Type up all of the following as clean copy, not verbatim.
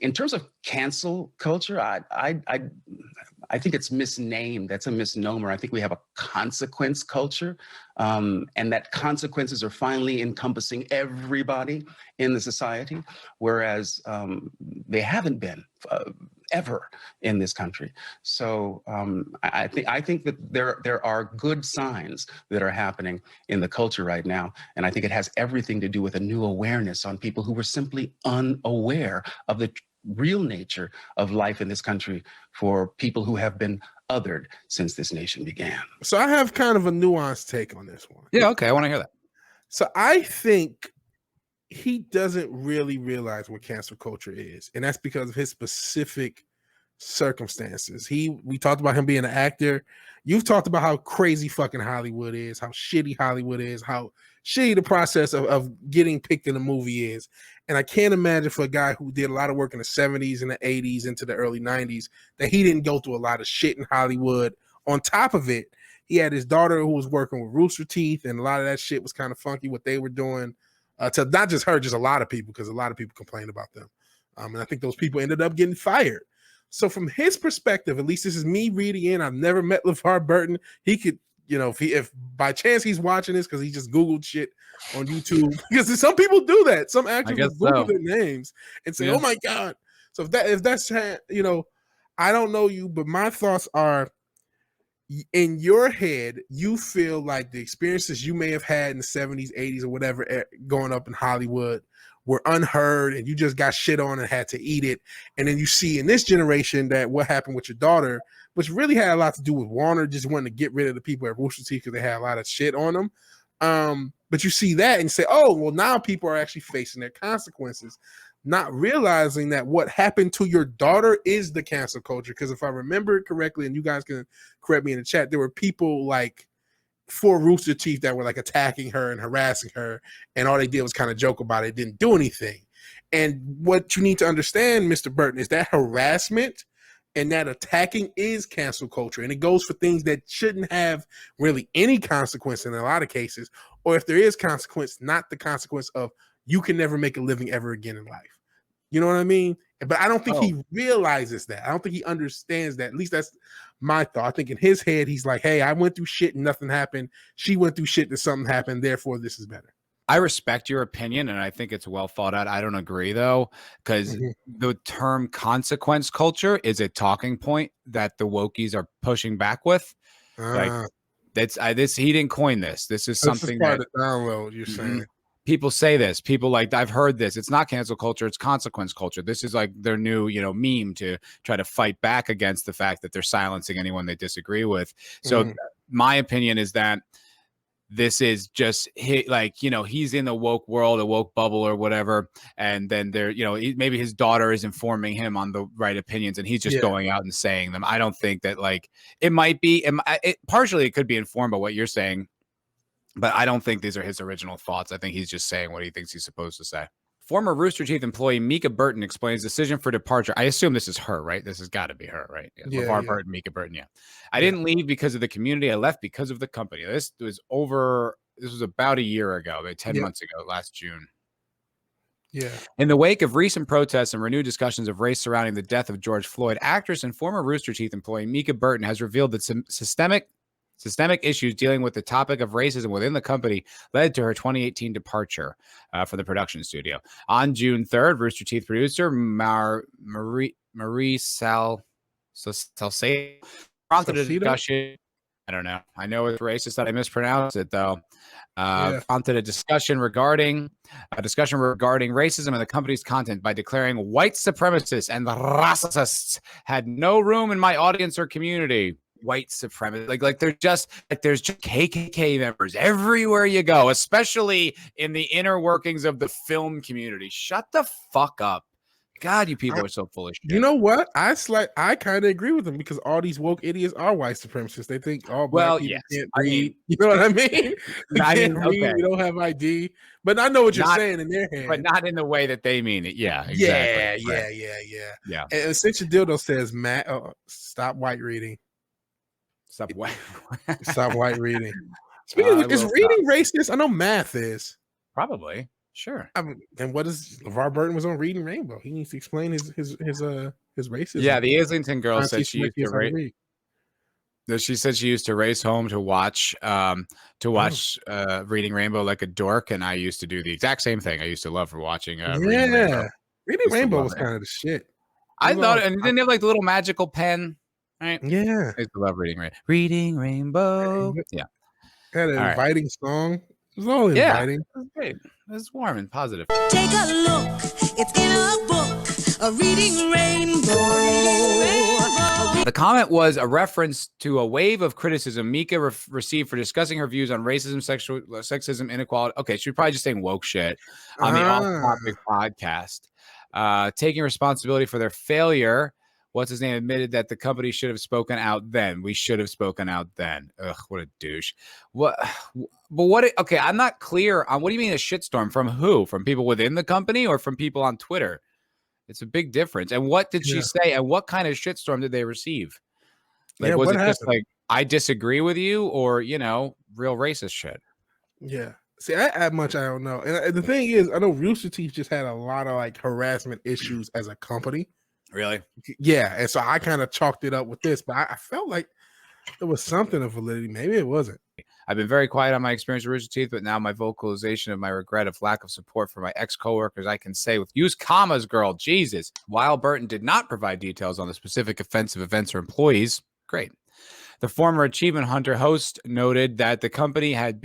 In terms of cancel culture, I think it's misnamed. That's a misnomer. I think we have a consequence culture, and that consequences are finally encompassing everybody in the society, whereas they haven't been ever in this country. So I think that there are good signs that are happening in the culture right now, and I think it has everything to do with a new awareness on people who were simply unaware of the real nature of life in this country for people who have been othered since this nation began. So I have kind of a nuanced take on this one. Yeah, okay, I want to hear that. So I think he doesn't really realize what cancel culture is, and that's because of his specific circumstances. We talked about him being an actor. You've talked about how crazy fucking Hollywood is, how shitty Hollywood is, how shitty the process of getting picked in a movie is. And I can't imagine for a guy who did a lot of work in the 70s and the 80s into the early 90s that he didn't go through a lot of shit in Hollywood. On top of it, he had his daughter who was working with Rooster Teeth, and a lot of that shit was kind of funky what they were doing to not just her, just a lot of people, because a lot of people complained about them. And I think those people ended up getting fired. So from his perspective, at least this is me reading in, I've never met Levar Burton. He could, if by chance he's watching this because he just Googled shit on YouTube, because some people do that. Some actors Google their names and say, "Oh my God." So if that's, I don't know you, but my thoughts are, in your head, you feel like the experiences you may have had in the 70s, 80s, or whatever, going up in Hollywood were unheard, and you just got shit on and had to eat it. And then you see in this generation that what happened with your daughter, which really had a lot to do with Warner just wanting to get rid of the people at Rooster Teeth because they had a lot of shit on them. But you see that and you say, oh, well, now people are actually facing their consequences, not realizing that what happened to your daughter is the cancel culture. Because if I remember it correctly, and you guys can correct me in the chat, there were people like for Rooster Teeth that were like attacking her and harassing her, and all they did was kind of joke about it, didn't do anything. And what you need to understand, Mr. Burton, is that harassment and that attacking is cancel culture, and it goes for things that shouldn't have really any consequence in a lot of cases, or if there is consequence, not the consequence of you can never make a living ever again in life. You know what I mean? But I don't think he realizes that. I don't think he understands that. At least that's my thought. I think in his head, he's like, hey, I went through shit and nothing happened. She went through shit and something happened. Therefore, this is better. I respect your opinion, and I think it's well thought out. I don't agree, though, because the term consequence culture is a talking point that the wokies are pushing back with. Like, he didn't coin this. This is something that download, you're saying. People say this. People like, I've heard this. It's not cancel culture. It's consequence culture. This is like their new, meme to try to fight back against the fact that they're silencing anyone they disagree with. So my opinion is that this is just he's in the woke world, a woke bubble or whatever. And then maybe his daughter is informing him on the right opinions and he's just going out and saying them. I don't think that it might be, partially it could be informed by what you're saying, but I don't think these are his original thoughts. I think he's just saying what he thinks he's supposed to say. Former Rooster Teeth employee Mica Burton explains decision for departure. I assume this is her, right? This has got to be her, right? Levar Burton, Mica Burton, I didn't leave because of the community. I left because of the company. This was about a year ago, about 10 months ago, last June. Yeah. In the wake of recent protests and renewed discussions of race surrounding the death of George Floyd, actress and former Rooster Teeth employee Mica Burton has revealed that some systemic issues dealing with the topic of racism within the company led to her 2018 departure from the production studio. On June 3rd, Rooster Teeth producer Marie Salcedo prompted a discussion. I don't know. I know it's racist that I mispronounced it, though. Prompted a discussion regarding racism in the company's content by declaring white supremacists and the racists had no room in my audience or community. White supremacy, there's just KKK members everywhere you go, especially in the inner workings of the film community. Shut the fuck up. God, you people are so full of shit. You know what? I kind of agree with them because all these woke idiots are white supremacists. They think all black people can't read. You know what I mean? We don't have ID. But I know what you're saying in their head. But not in the way that they mean it. Yeah, exactly. Yeah. And since your dildo says, Matt, stop white reading. Stop white reading. Speaking of, is reading racist? I know math is. Probably. Sure. I mean, and what is LeVar Burton was on Reading Rainbow? He needs to explain his racism. Yeah, the Islington girl said she used to read. race. She said she used to race home to watch Reading Rainbow like a dork, and I used to do the exact same thing. I used to love watching Reading Rainbow. Reading Rainbow was kind of the shit. I thought, and didn't have like the little magical pen, right? Yeah, I used to love Reading Rainbow. Yeah, had an inviting song. It was all inviting. Yeah, it was great. It was warm and positive. Take a look, it's in a book, a Reading Rainbow. The comment was a reference to a wave of criticism Mica received for discussing her views on racism, sexism, inequality. Okay, she's probably just saying woke shit on the off-topic podcast. Taking responsibility for their failure. What's his name admitted that the company should have spoken out then. We should have spoken out then. Ugh, what a douche. Okay, I'm not clear on what do you mean a shitstorm? From who? From people within the company or from people on Twitter? It's a big difference. And what did she say? And what kind of shitstorm did they receive? Like, was it just like, I disagree with you, or, real racist shit? Yeah. See, I don't know. And the thing is, I know Rooster Teeth just had a lot of like harassment issues as a company. Really? Yeah. And so I kind of chalked it up with this, but I felt like there was something of validity. Maybe it wasn't. I've been very quiet on my experience with Rooster Teeth, but now my vocalization of my regret of lack of support for my ex-coworkers, I can say with use commas, girl, Jesus. While Burton did not provide details on the specific offensive events or employees, great. The former achievement hunter host noted that the company had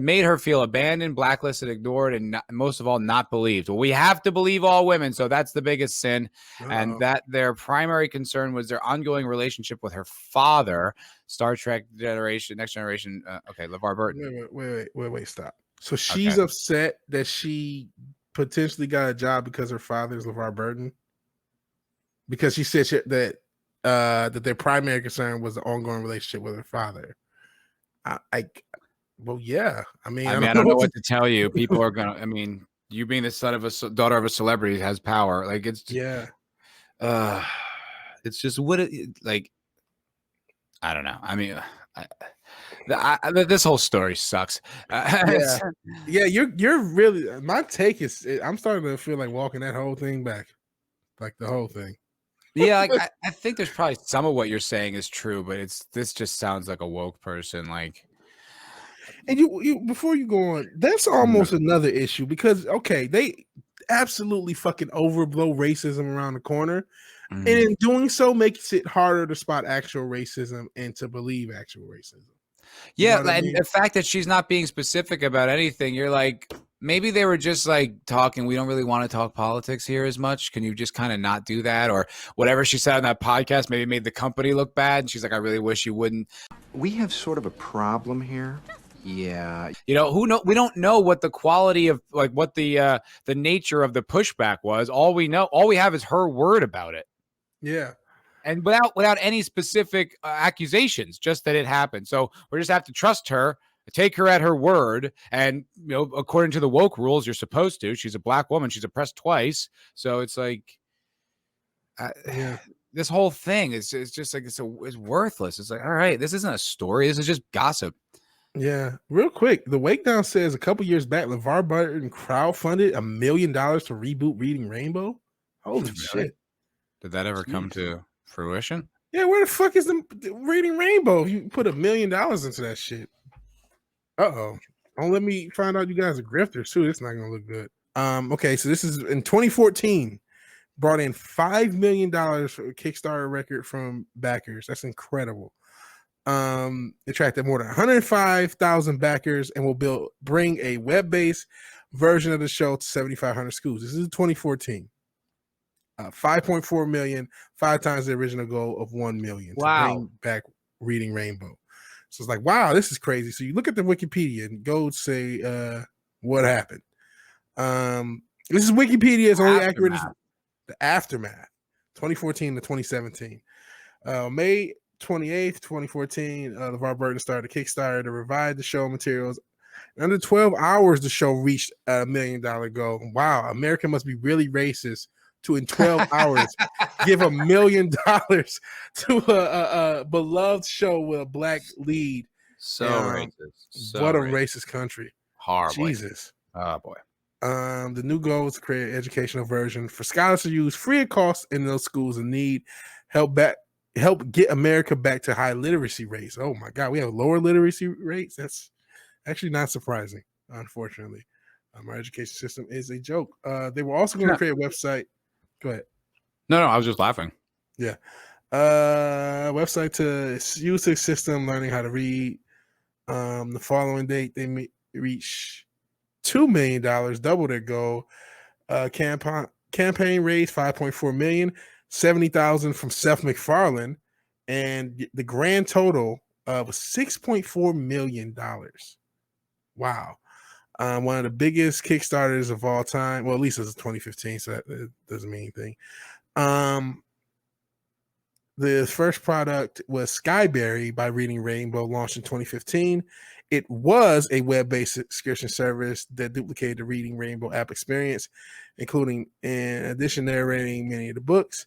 made her feel abandoned, blacklisted, ignored, and most of all, not believed. Well, we have to believe all women, so that's the biggest sin. And that their primary concern was their ongoing relationship with her father, Star Trek Next Generation. Okay, LeVar Burton. Wait, stop. So she's upset that she potentially got a job because her father is LeVar Burton? Because she said that their primary concern was the ongoing relationship with her father. Well, yeah. I mean, I don't know what to tell you. People are gonna. I mean, you being the son of daughter of a celebrity has power. Like it's it's just like. I don't know. I mean, this whole story sucks. You're really. My take is, I'm starting to feel like walking that whole thing back, like the whole thing. Yeah, like, I think there's probably some of what you're saying is true, but this just sounds like a woke person, like. And you before you go on, that's almost another issue because they absolutely fucking overblow racism around the corner, and in doing so makes it harder to spot actual racism and to believe actual racism. Yeah, and the fact that she's not being specific about anything, you're like, maybe they were just like talking. We don't really want to talk politics here as much. Can you just kind of not do that? Or whatever she said on that podcast maybe made the company look bad. And she's like, I really wish you wouldn't. We have sort of a problem here. Yeah. We don't know what the quality of what the nature of the pushback was. All we have is her word about it. Yeah. And without any specific accusations, just that it happened. So we just have to trust her, take her at her word. And, according to the woke rules, you're supposed to. She's a black woman. She's oppressed twice. So it's like, this whole thing is just like, it's worthless. It's like, all right, this isn't a story. This is just gossip. Yeah. Real quick, the Wakedown says a couple years back, LeVar Burton crowdfunded $1 million to reboot Reading Rainbow. Holy shit. Did that ever come to fruition? Yeah, where the fuck is the Reading Rainbow? If you put $1 million into that shit. Don't let me find out you guys are grifters too. It's not gonna look good. Okay, so this is in 2014, brought in $5 million for a Kickstarter record from backers. That's incredible. Attracted more than 105,000 backers and will bring a web-based version of the show to 7,500 schools. This is 2014. 5.4 million, 5 times the original goal of 1 million. Wow. To bring back Reading Rainbow. So it's like, wow, this is crazy. So you look at the Wikipedia and go say what happened. This is Wikipedia's only accurate as the aftermath, 2014 to 2017. May 28th, 2014, LeVar Burton started a Kickstarter to revive the show materials. In under 12 hours, the show reached $1 million goal. Wow, America must be really racist to, in 12 hours, give $1 million to a beloved show with a black lead. So racist. What a racist country. Horrible. Jesus. Oh boy. The new goal is to create an educational version for scholars to use free of cost in those schools in need. Help get America back to high literacy rates. Oh my God, we have lower literacy rates. That's actually not surprising, unfortunately. Our education system is a joke. They were also going to create a website. Go ahead. No, I was just laughing. Yeah. Website to use the system, learning how to read. The following date, they reach $2 million, double their goal. Campaign raised $5.4 million, $70,000 from Seth MacFarlane, and the grand total was $6.4 million. Wow. One of the biggest Kickstarters of all time. Well, at least it's 2015, so that doesn't mean anything. The first product was Skyberry by Reading Rainbow, launched in 2015. It was a web-based subscription service that duplicated the Reading Rainbow app experience, including, in addition, narrating many of the books.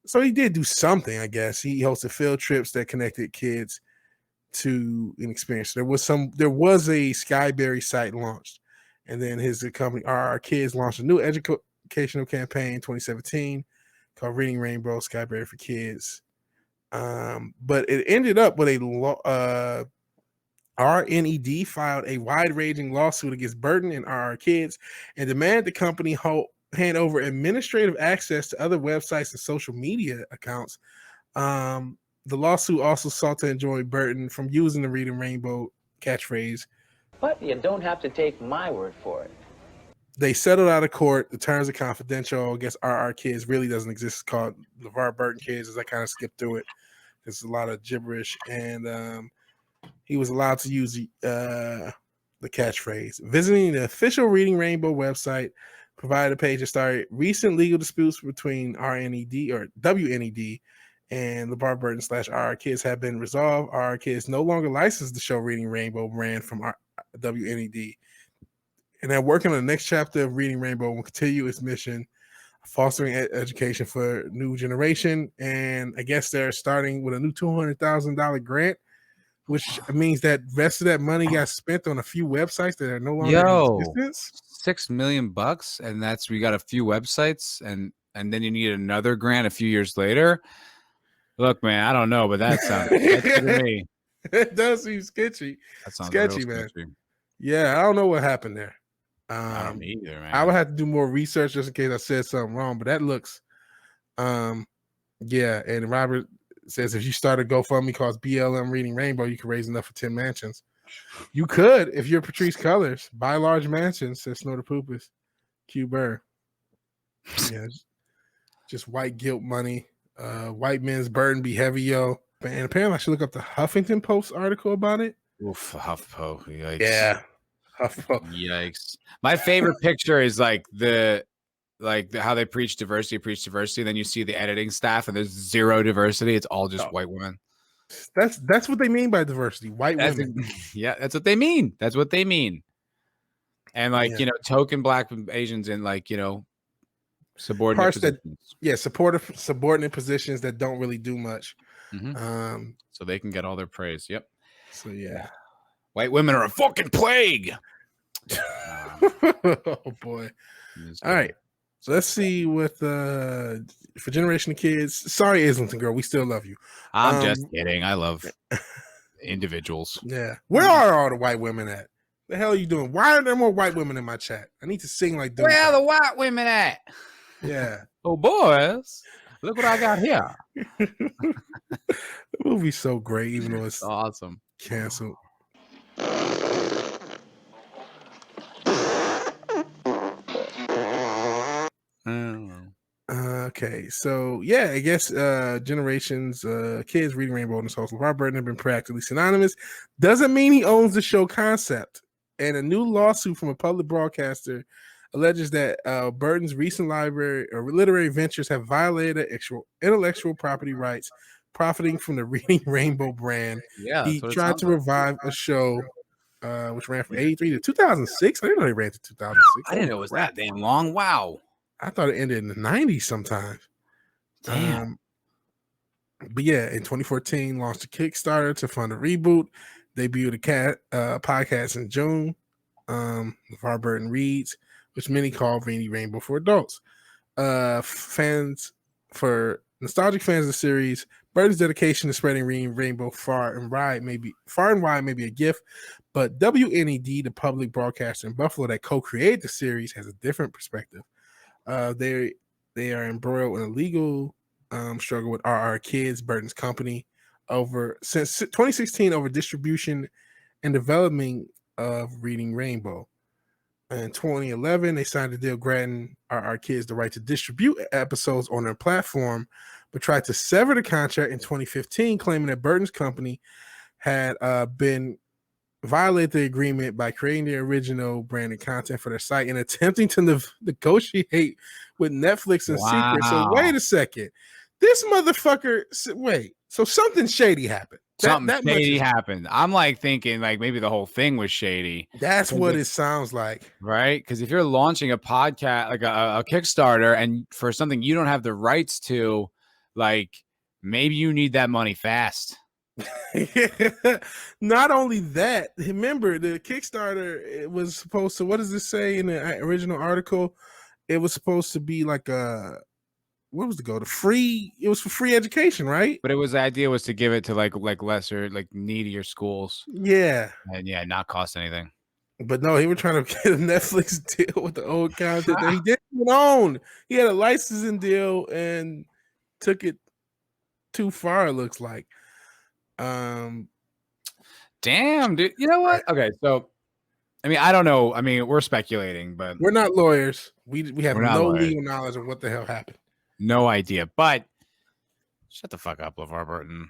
So he did do something, I guess. He hosted field trips that connected kids to an experience. There was a Skyberry site launched, and then his company RR Kids launched a new educational campaign in 2017 called Reading Rainbow Skyberry for Kids. But it ended up with a RNED filed a wide-ranging lawsuit against Burton and RR Kids and demanded the company hand over administrative access to other websites and social media accounts. The lawsuit also sought to enjoin Burton from using the Reading Rainbow catchphrase. But you don't have to take my word for it. They settled out of court. The terms are confidential. I guess RR Kids really doesn't exist. It's called Levar Burton Kids, as I kind of skipped through it. There's a lot of gibberish. And he was allowed to use the catchphrase. Visiting the official Reading Rainbow website provided a page that started recent legal disputes between RNED or WNED and Levar Burton / RR Kids have been resolved. RR Kids no longer licensed the show Reading Rainbow brand from WNED. And they're working on the next chapter of Reading Rainbow will continue its mission, fostering education for a new generation. And I guess they're starting with a new $200,000 grant, which means that rest of that money got spent on a few websites that are no longer in existence. $6 million, and we got a few websites, and then you need another grant a few years later. Look, man, I don't know, but that sounds sketchy to me. It does seem sketchy. That sounds sketchy, man. Yeah, I don't know what happened there. I don't either, man. I would have to do more research just in case I said something wrong, but that looks yeah. And Robert says if you start a GoFundMe called BLM Reading Rainbow, you can raise enough for 10 mansions. You could, if you're Patrice Cullors, buy large mansions, says Snow the Poopus. Q Burr. Yeah, just white guilt money. White men's burden be heavy, yo. And apparently I should look up the Huffington Post article about it. Oof, HuffPo. Yikes. Yeah. HuffPo. Yikes. My favorite picture is like how they preach diversity. Then you see the editing staff and there's zero diversity. It's all just white women. That's what they mean by diversity. White women. Yeah, that's what they mean. That's what they mean. And like, token black Asians in like, subordinate parts positions. Subordinate positions that don't really do much. Mm-hmm. So they can get all their praise. Yep. So yeah. White women are a fucking plague. Oh boy. All right. So let's see what for Generation of Kids. Sorry, Islington girl, we still love you. I'm just kidding. I love individuals. Yeah. Where are all the white women at? The hell are you doing? Why are there more white women in my chat? I need to sing like them. Where are the white women at? Yeah. Oh boys, look what I got here. The movie's so great, even though it's awesome. Canceled. Okay, so yeah, I guess Generations Kids Reading Rainbow and his host Levar Burton have been practically synonymous. Doesn't mean he owns the show concept. And a new lawsuit from a public broadcaster alleges that Burton's recent library or literary ventures have violated intellectual property rights, profiting from the Reading Rainbow brand. Yeah, he tried to revive a show which ran from 1983 to 2006. I didn't know they ran to 2006. I didn't know it was that damn long. Wow. I thought it ended in the 90s sometimes. Damn. But yeah, in 2014, launched a Kickstarter to fund a reboot. Debuted a podcast in June. Levar Burton reads, which many call Reading Rainbow for adults. For nostalgic fans of the series, Burton's dedication to spreading Reading Rainbow far and wide may be a gift, but WNED, the public broadcaster in Buffalo that co-created the series, has a different perspective. They are embroiled in a legal struggle with RR Kids, Burton's company, since 2016 over distribution and development of Reading Rainbow. In 2011, they signed a deal granting RR Kids the right to distribute episodes on their platform, but tried to sever the contract in 2015, claiming that Burton's company had been violated the agreement by creating the original branded content for their site and attempting to negotiate with Netflix in secret. So wait a second. This motherfucker, wait, so something shady happened. Something shady happened. I'm like thinking like maybe the whole thing was shady. That's what it sounds like. Right? Because if you're launching a podcast, like a Kickstarter, and for something you don't have the rights to, like maybe you need that money fast. Not only that, remember the Kickstarter, it was supposed to, what does this say in the original article? It was supposed to be like what was the goal? It was for free education, right? But the idea was to give it to like lesser, like needier schools. Yeah. And not cost anything. But no, he was trying to get a Netflix deal with the old content that he didn't even own. He had a licensing deal and took it too far, it looks like. Damn, dude. You know what? Okay, so I mean, I don't know. I mean, we're speculating, but we're not lawyers. We have no lawyers. legal knowledge of what the hell happened. No idea. But shut the fuck up, Levar Burton.